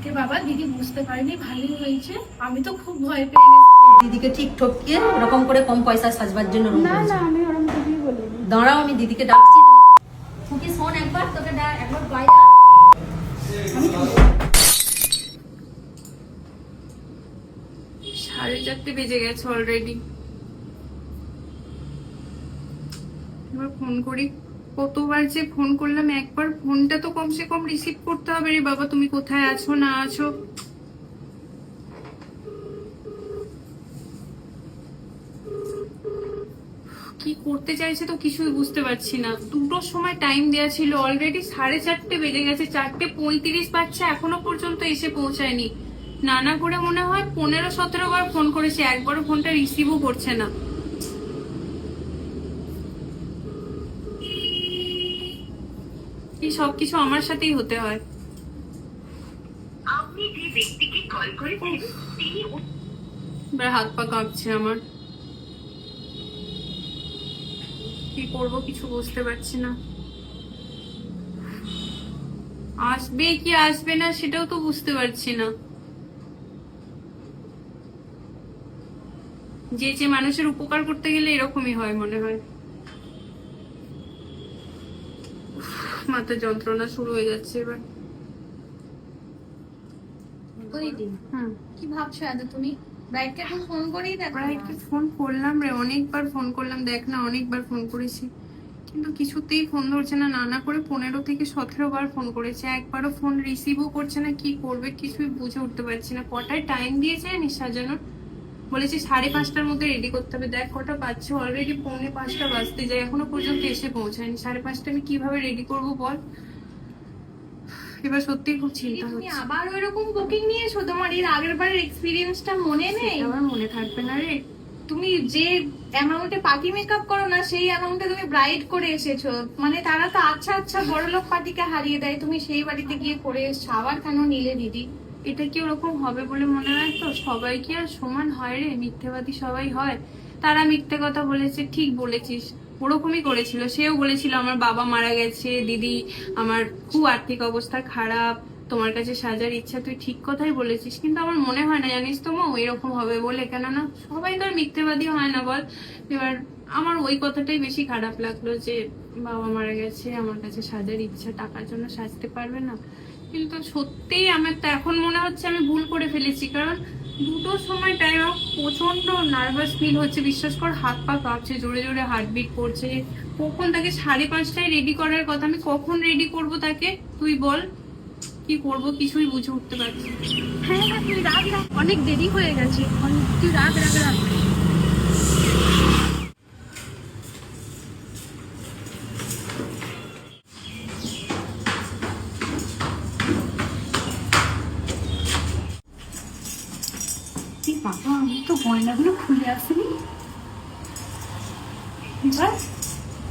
কে বাবা, দিদি বুঝতে পারিনি, ভালোই হয়েছে। আমি তো খুব ভয় পেয়ে গেছি। দিদিকে ঠিক ঠকিয়ে ওরকম করে কম পয়সা সাজবার জন্য রুম না করেছে। না, আমি ওরকম কিছুই বলিনি। দাঁড়াও, আমি দিদিকে ডাকছি। তুমি খুকি শোন, একবার তোকে একবার বাইরে আমি 4:30 বেজে গেছে অলরেডি। এবার ফোন করি। কতবার যে ফোন করলাম, একবার ফোনটা তো কমসে কম রিসিভ করতে হবে রে বাবা। তুমি কোথায় আছো না আছো? কি করতে চাইছে তো কিছুই বুঝতে পারছি না। দুটোর সময় টাইম দেওয়া ছিল, অলরেডি 4:30 বেজে গেছে, 4:35 বাজছে, এখনো পর্যন্ত এসে পৌঁছায়নি। নানা করে মনে হয় 15-17 বার ফোন করেছে, একবারও ফোনটা রিসিভও করছে না। এই সবকিছু আমার সাথেই হতে হয়। আপনি যে ব্যক্তিকে কল করেছেন তিনি এবার হাত পা কাঁপছে আমার। কি করবো কিছু বুঝতে পারছি না। আসবে কি আসবে না সেটাও তো বুঝতে পারছি না। যে মানুষের উপকার করতে গেলে এরকমই হয় মনে হয়। মাথা যন্ত্রণা শুরু হয়ে যাচ্ছে এবার। কি ভাবছো এত তুমি? ব্রাইডকে এখন ফোন করেই দেখো। ব্রাইডকে ফোন করলাম রে, অনেকবার ফোন করলাম, দেখ না অনেকবার ফোন করেছি, কিন্তু কিছুতেই ফোন ধরছে না। নানা করে 15-17 বার ফোন করেছে, একবারও ফোন রিসিভও করছে না। কি করবে কিছুই বুঝে উঠতে পারছি না। কটায় টাইম দিয়েছে জানিস সাজানোর? বলেছে 5:30টার মধ্যে রেডি করতে হবে। দেখ কটা বাজছে, অলরেডি 4:45 বাজতে যায়, এখনো পর্যন্ত এসে পৌঁছায়নি। 5:30 আমি কিভাবে রেডি করবো বল? এবার সত্যি খুব চিন্তা তুমি হচ্ছে। আবার ওইরকম বুকিং নিয়েছো? তোমার এর আগের বারের এক্সপিরিয়েন্সটা মনে নেই? আমার মনে থাকবে না রে। তুমি যে অ্যামাউন্টে পার্টি মেকআপ করো না, সেই অ্যামাউন্টে তুমি ব্রাইড করে এসেছো। মানে তারা তো আচ্ছা আচ্ছা বড়লোক পার্টিকে হারিয়ে দেয়, তুমি সেই বাড়িতে গিয়ে করে এসছো। আবার কেন নিলে দিদি? এটা কি ওরকম হবে বলে মনে হয়? তো সবাই কি আর সমান হয় রে? মিথ্যেবাদী সবাই হয়। তারা মিথ্যে কথা বলেছে, ঠিক বলেছিস, ওরকমই করেছিল। সেও বলেছিল আমার বাবা মারা গেছে, দিদি আমার খুব আর্থিক অবস্থা খারাপ, তোমার কাছে সাজার ইচ্ছা। তুই ঠিক কথাই বলেছিস, কিন্তু আমার মনে হয় না জানিস তো মা এরকম হবে বলে। কেননা সবাই তো আর মিথ্যেবাদী হয় না বল। এবার আমার ওই কথাটাই বেশি খারাপ লাগলো যে বাবা মারা গেছে, আমার কাছে সাজার ইচ্ছা, টাকার জন্য সাজতে পারবে না। কিন্তু সত্যিই আমার তো এখন মনে হচ্ছে আমি ভুল করে ফেলেছি। কারণ দুটোর সময় টাইম, প্রচন্ড নার্ভাস ফিল হচ্ছে, বিশ্বাস কর। হাত পা কাঁপছে, জোরে জোরে হার্টবিট করছে। কখন তাকে 5:30টায় রেডি করার কথা, আমি কখন রেডি করব তাকে? তুই বল কি করব, কিছুই বুঝে উঠতে পারছি না। হ্যাঁ হ্যাঁ, তুই রাগ রাগ, অনেক দেরি হয়ে গেছে। তুই রাগ রাগ রাগ। বাবা, আমি তো গয়নাগুলো খুলে আসিনি। এবার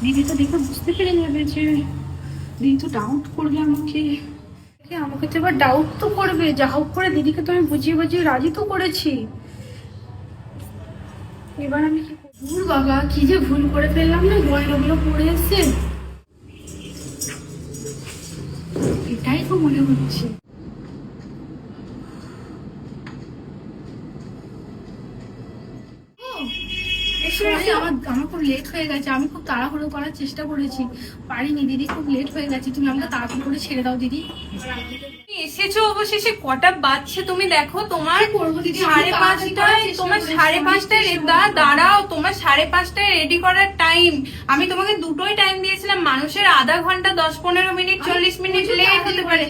দিদি তো দেখে বুঝতে পেরে যাবে যে দিদি তো ডাউট করবে আমাকে। আমাকে তো এবার ডাউট তো করবে। যা হোক করে দিদিকে তো আমি বুঝিয়ে বুঝিয়ে রাজি তো করেছি। এবার আমি কি ভুল বাবা, কি যে ভুল করে ফেললাম না, গয়নাগুলো পরে এসছে। এটাই তো মনে হচ্ছে। আমার খুব লেট হয়ে গেছে। আমি খুব তাড়াহুড়ো করার চেষ্টা করেছি, পারিনি দিদি। খুব লেট হয়ে গেছে, তুমি আমাকে তাড়াতাড়ি করে ছেড়ে দাও দিদি। এসেছো অবশেষে। কটা বাজছে তুমি দেখো? তোমার করবো দিদি, 5:30টায়, তোমার 5:30টায় দাঁড়াও, তোমার 5:30টায় রেডি করার টাইম। আমি তোমাকে দুটোই টাইম দিয়েছিলাম। মানুষের আধা ঘন্টা, 10-15 মিনিট, 40 মিনিট লেট হতে পারে।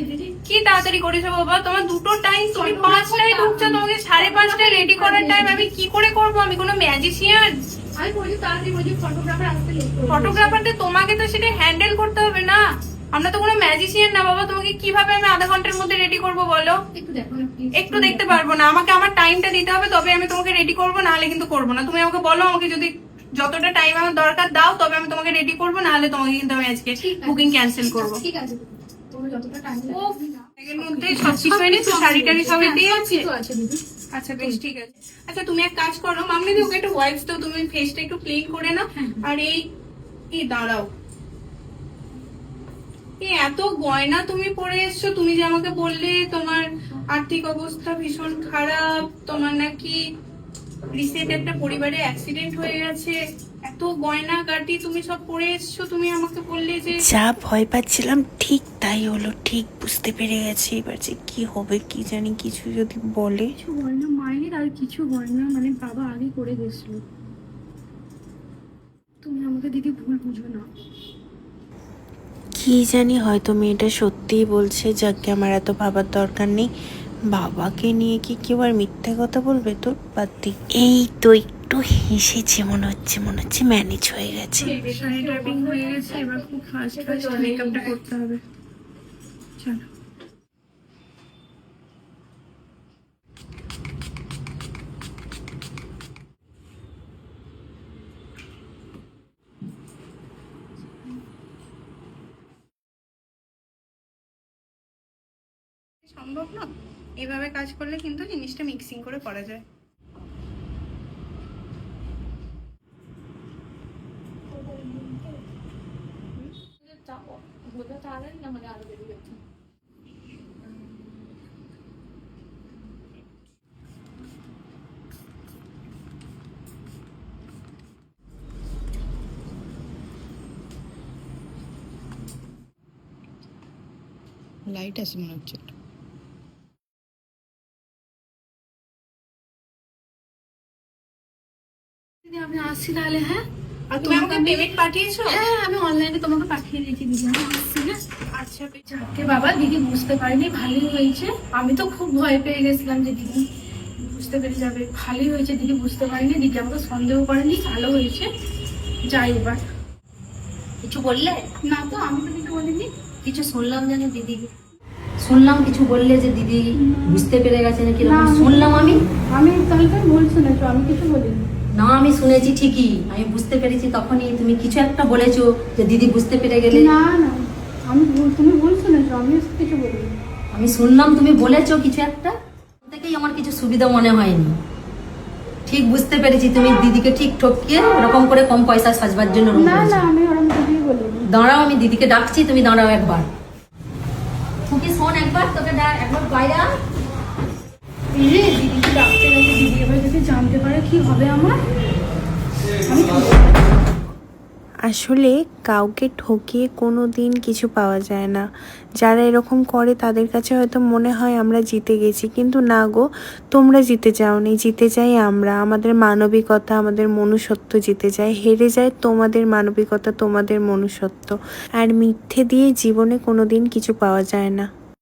কি তাড়াতাড়ি করেছো বাবা? তোমার দুটো টাইম, তুমি 5টায় ঢুকছো, তোমাকে 5:30টায় রেডি করার টাইম। আমি কি করে করবো? আমি কোনো ম্যাজিশিয়ান? আমি বলছি তাড়াতাড়ি, বলছি ফটোগ্রাফার আসতে লেট করবে। ফটোগ্রাফারদের তোমাকে তো সেটা হ্যান্ডেল করতে হবে না। আমরা তো কোনো ম্যাজিশিয়ান না বাবা। তোমাকে কিভাবে আমি আধা ঘন্টার মধ্যে রেডি করবো বলো? একটু দেখো না প্লিজ। একটু দেখতে পারবো না, আমাকে আমার টাইমটা দিতে হবে, তবে আমি তোমাকে রেডি করবো, নাহলে কিন্তু করবো না। তুমি আমাকে বলো, আমাকে যদি যতটা টাইম আমার দরকার দাও, তবে আমি তোমাকে রেডি করবো, নাহলে তোমাকে কিন্তু আমি আজকে বুকিং ক্যান্সেল করবো। ঠিক আছে, তুমি যতটা টাইম ও এর মধ্যে সবকিছু এনেছো, শাড়ি টাড়ি সব দিয়ে আছে? আছে দিদি। আচ্ছা বেশ ঠিক আছে। আচ্ছা তুমি এক কাজ করো মাম্মি, ওকে একটু ওয়াইপস দাও, তুমি ফেসটা একটু ক্লিন করে নাও। আর এই দাঁড়াও, এত গয়না তুমি পরে এসছো। তুমি যে আমাকে বললে তোমার আর্থিক অবস্থা ভীষণ খারাপ, তোমার নাকি রিসেন্ট একটা পরিবারে অ্যাক্সিডেন্ট হয়ে গেছে, এত গয়না কাটি তুমি সব পরে এসছো, তুমি আমাকে বললে যে যা ভয় পাচ্ছিলাম ঠিক তাই হলো, ঠিক বুঝতে পেরে গেছি। এবার যে কি হবে কি জানি, কিছু যদি বলে। কিছু গয়না মায়ের আর কিছু গয়না মানে বাবা আগে করে গেছিল। তুমি আমাকে দিদি ভুল বুঝো না। কি জানি, হয়তো মেয়েটা সত্যিই বলছে, যাকে আমার এত ভাবার দরকার নেই। বাবাকে নিয়ে কি কেউ আর মিথ্যে কথা বলবে? তো বাদ দি। এই তো একটু হেসেছে, মনে হচ্ছে ম্যানেজ হয়ে গেছে। শাড়ি ট্যাপিং হয়ে গেছে, এবার খুব ফাস্ট মেকআপটা করতে হবে। চলো। সম্ভব না, এভাবে কাজ করলে কিন্তু জিনিসটা মিক্সিং করে করা যায়। লাইট আছে মনে হচ্ছে। দিদি আমি আসছি তাহলে। হ্যাঁ, আর তুমি আমাকে পেমেন্ট পাঠিয়েছো? হ্যাঁ আমি অনলাইনে তোমাকে পাঠিয়ে দিয়েছি দিদি, আমি আসছি। হ্যাঁ আচ্ছা, যাকে বাবা, দিদি বুঝতে পারিনি, ভালোই হয়েছে। আমি তো খুব ভয় পেয়ে গেছিলাম যে দিদি বুঝতে পেরে যাবে। ভালোই হয়েছে দিদি বুঝতে পারিনি, দিদি আমাকে সন্দেহ করেনি, ভালো হয়েছে। যাই এবার। কিছু বললে? না তো, আমি তো কিছু বলিনি। কিছু শুনলাম জানো দিদি, শুনলাম কিছু বললে যে দিদি বুঝতে পেরে গেছে নাকি, না, শুনলাম আমি। তাহলে তুমি ভুল শুনেছো, আমি কিছু বলিনি। না আমি শুনেছি ঠিকই, আমি বুঝতে পেরেছি তখনই তুমি কিছু একটা বলেছো যে দিদি বুঝতে পেরে গেলে। না না, তুমি ভুল শুনেছো, আমি কিছু বলিনি। আমি শুনলাম তুমি বলেছো কিছু একটা, থেকেই আমার কিছু সুবিধা মনে হয়নি। ঠিক বুঝতে পেরেছি তুমি দিদিকে ঠিক ঠকিয়ে ওরকম করে কম পয়সা সাজবার জন্য ওরকম না করেছো। না, আমি ওরকম কিছুই বলিনি। দাঁড়াও, আমি দিদিকে ডাকছি, তুমি দাঁড়াও একবার। খুকি শোন একবার, তোকে একবার বাইরে আয়। রে দিদিকে ডাকতে গেছে, দিদি এবার যদি জানতে পারে কি হবে আমার। আমি আসলে কাউকে ঠকিয়ে কোনো দিন কিছু পাওয়া যায় না। যারা এরকম করে তাদের কাছে হয়তো মনে হয় আমরা জিতে গেছি, কিন্তু না গো, তোমরা জিতে যাওনি, জিতে যাই আমরা। আমাদের মানবিকতা, আমাদের মনুষ্যত্ব জিতে যায়, হেরে যায় তোমাদের মানবিকতা, তোমাদের মনুষ্যত্ব। আর মিথ্যে দিয়ে জীবনে কোনো দিন কিছু পাওয়া যায় না।